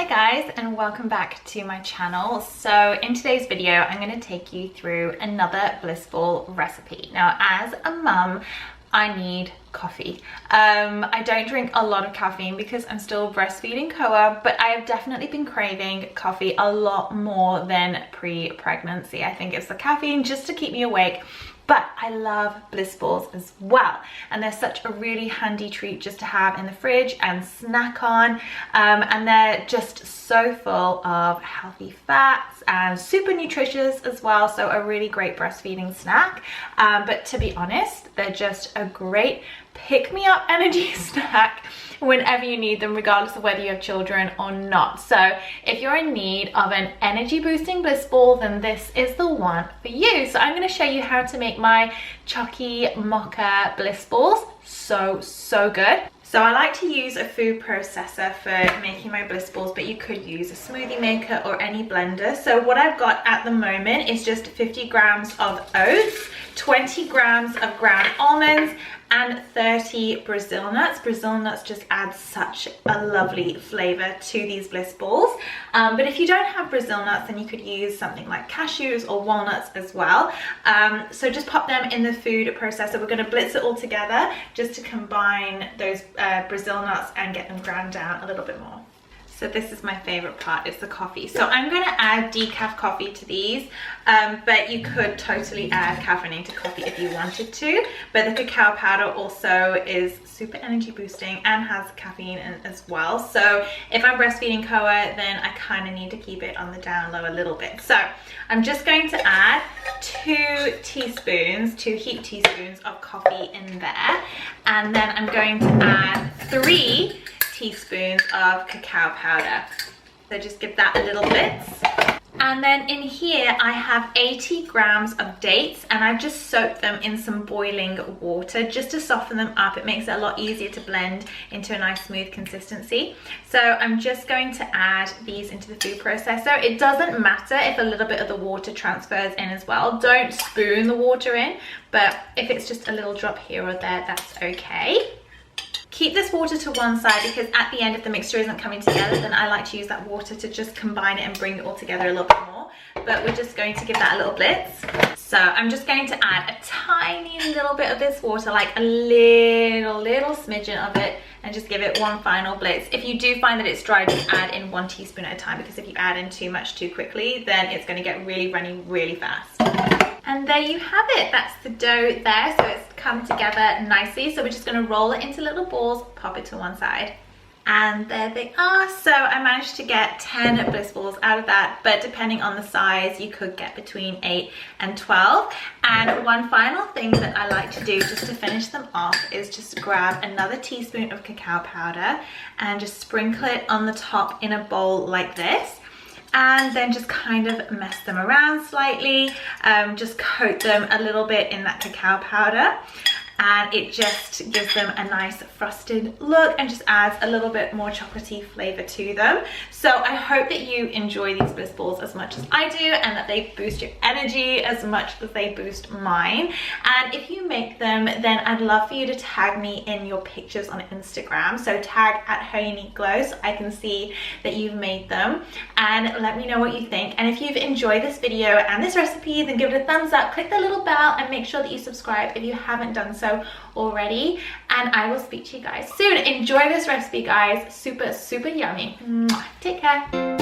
Hi guys, and welcome back to my channel. So in today's video I'm going to take you through another Bliss ball recipe. Now as a mum, I need coffee. I don't drink a lot of caffeine because I'm still breastfeeding Koa, but I have definitely been craving coffee a lot more than pre-pregnancy. I think it's the caffeine just to keep me awake. But I love Bliss balls as well, and they're such a really handy treat just to have in the fridge and snack on, and they're just so full of healthy fats and super nutritious as well, so a really great breastfeeding snack. But to be honest, they're just a great pick-me-up energy snack whenever you need them, regardless of whether you have children or not. So if you're in need of an energy boosting Bliss ball, then this is the one for you. So I'm going to show you how to make my chalky mocha Bliss balls. So good. So I like to use a food processor for making my Bliss balls, but you could use a smoothie maker or any blender. So what I've got at the moment is just 50 grams of oats, 20 grams of ground almonds, and 30 Brazil nuts. Brazil nuts just add such a lovely flavor to these Bliss balls. But if you don't have Brazil nuts, then you could use something like cashews or walnuts as well. So just pop them in the food processor. We're going to blitz it all together just to combine those Brazil nuts and get them ground down a little bit more. So this is my favorite part, it's the coffee. So I'm going to add decaf coffee to these, but you could totally add caffeinated coffee if you wanted to. But the cacao powder also is super energy boosting and has caffeine in as well. So if I'm breastfeeding Koa, then I kind of need to keep it on the down low a little bit. So I'm just going to add 2 heaped teaspoons of coffee in there. And then I'm going to add 3 teaspoons of cacao powder. So just give that a little blitz. And then in here I have 80 grams of dates, and I've just soaked them in some boiling water just to soften them up. It makes it a lot easier to blend into a nice smooth consistency. So I'm just going to add these into the food processor. It doesn't matter if a little bit of the water transfers in as well. Don't spoon the water in, but if it's just a little drop here or there, that's okay. Keep this water to one side because at the end, if the mixture isn't coming together, then I like to use that water to just combine it and bring it all together a little bit more. But we're just going to give that a little blitz. So I'm just going to add a tiny little bit of this water, like a little smidgen of it, and just give it one final blitz. If you do find that it's dry, just add in 1 teaspoon at a time, because if you add in too much too quickly, then it's going to get really runny really fast. And there you have it. That's the dough there. So it's come together nicely. So we're just going to roll it into little balls, pop it to one side. And there they are. So I managed to get 10 Bliss balls out of that, but depending on the size, you could get between 8 and 12. And one final thing that I like to do just to finish them off is just grab another teaspoon of cacao powder and just sprinkle it on the top in a bowl like this. And then just kind of mess them around slightly, just coat them a little bit in that cacao powder, and it just gives them a nice frosted look and just adds a little bit more chocolatey flavor to them. So I hope that you enjoy these Bliss balls as much as I do, and that they boost your energy as much as they boost mine. And if you make them, then I'd love for you to tag me in your pictures on Instagram. So tag @HerUniqueGlow so I can see that you've made them, and let me know what you think. And if you've enjoyed this video and this recipe, then give it a thumbs up, click the little bell, and make sure that you subscribe if you haven't done so already. And I will speak to you guys soon. Enjoy this recipe, guys. Super yummy. Take care.